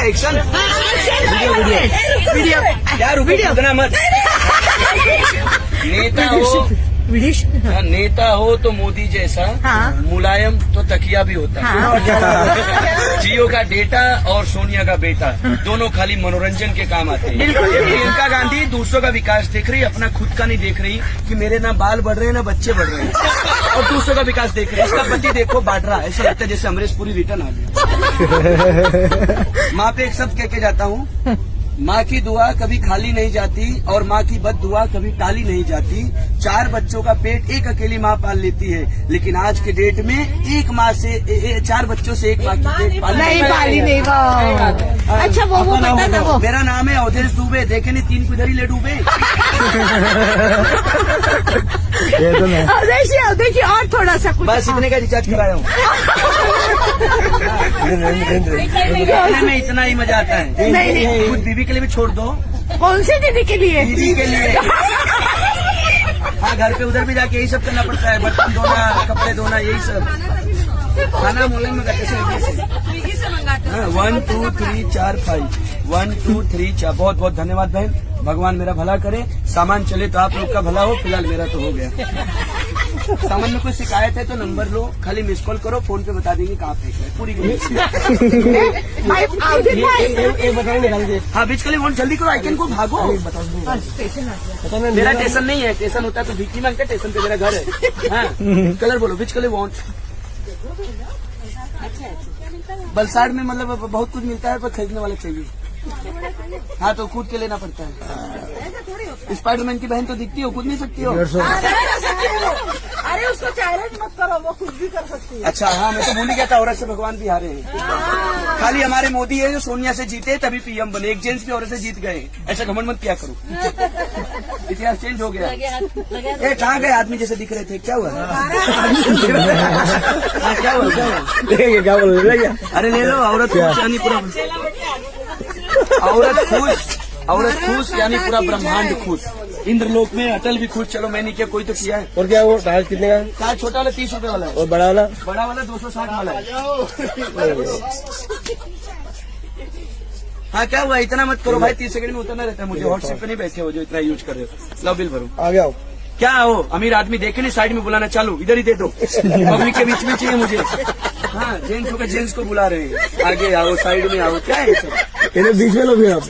Action video क्या रुको इतना मत। नेता हो नेता हो तो मोदी जैसा, मुलायम तो तकिया भी होता है। जियो का डेटा और सोनिया का बेटा दोनों खाली मनोरंजन के काम आते हैं। प्रियंका गांधी दूसरों का विकास देख रही, अपना खुद का नहीं देख रही कि मेरे ना बाल बढ़ रहे हैं ना बच्चे बढ़ रहे हैं, और दूसरों का विकास देख रही है। इसका पति देखो बांट रहा, ऐसा लगता है जैसे अमरीश पुरी रिटर्न आ गया। माँ पे एक शब्द कह के जाता हूँ, माँ की दुआ कभी खाली नहीं जाती और माँ की बद दुआ कभी टाली नहीं जाती। 4 बच्चों का पेट एक अकेली माँ पाल लेती है, लेकिन आज के डेट में एक माँ से 4 बच्चों से एक माँ की पेट पाली नहीं। अच्छा वो बता दो। वो मेरा नाम है अवधेश दुबे, देखे नहीं 3 किधर ही ले डूबे। देखिए और थोड़ा सा कुछ। बस इतने का रिचार्ज कराया हूँ। में इतना ही मजा आता है। नहीं कुछ बीबी के लिए भी छोड़ दो। कौन सी दीदी के लिए? दीदी के लिए। हाँ, घर पे उधर भी जाके यही सब करना पड़ता है, बर्तन धोना, कपड़े धोना, यही सब। खाना मोबाइल में करते हैं। 1 2 3 4 5 1 2 3 4। बहुत बहुत धन्यवाद बहन, भगवान मेरा भला करे। सामान चले तो आप लोग का भला हो, फिलहाल मेरा तो हो गया। सामान में कोई शिकायत है तो नंबर लो, खाली मिस कॉल करो, फोन पे बता देंगे कहाँ फेंक है पूरी। हाँ बीच के लिए फोन जल्दी करो, आइकन को भागो। मेरा स्टेशन नहीं है, स्टेशन होता तो भिक्की मांगता, स्टेशन पे मेरा घर है। हाँ कलर बोलो, बीच के लिए वॉन्ट। बलसाड़ में मतलब बहुत कुछ मिलता है पर खरीदने वाले चाहिए। हाँ तो कूद के लेना पड़ता है। स्पाइडरमैन की बहन तो दिखती हो, कूद नहीं सकती हो। अरे उसको चैलेंज मत करो, वो खुद भी कर सकती है। अच्छा हाँ, मैं तो भूल ही गया था, औरत से भगवान भी हारे हैं। खाली हमारे मोदी है जो सोनिया से जीते तभी पीएम बने, एक जेंट्स भी औरत से जीत गए। ऐसा घमंड मत किया करो, इतिहास चेंज हो गया। ए कहाँ गए आदमी जैसे दिख रहे थे, क्या हुआ? क्या हुआ क्या बोल? अरे ले लो, औरत खुश यानी पूरा, औरत खुश यानी पूरा ब्रह्मांड खुश। इंद्रलोक में अटल भी खुश। चलो मैं नहीं किया, कोई तो किया है। और क्या वो टायर कितने का? टायर छोटा वाला 30 रुपए वाला है, और बड़ा वाला? बड़ा वाला 260 वाला है। हाँ क्या हुआ, इतना मत करो भाई, 30 सेकंड में उतरना रहता है मुझे। व्हाट्सएप पे नहीं बैठे हो जो इतना यूज कर रहे हो। लो बिल भरो, आ गया। क्या हो अमीर आदमी, देखे नहीं साइड में बुलाना चालू, इधर ही दे दो। पब्लिक के बीच में चाहिए मुझे। हाँ जेंट्स को जेंट्स को बुला रहे हैं, आगे आओ, साइड में आओ, क्या है सब? बीच में लो भी आप।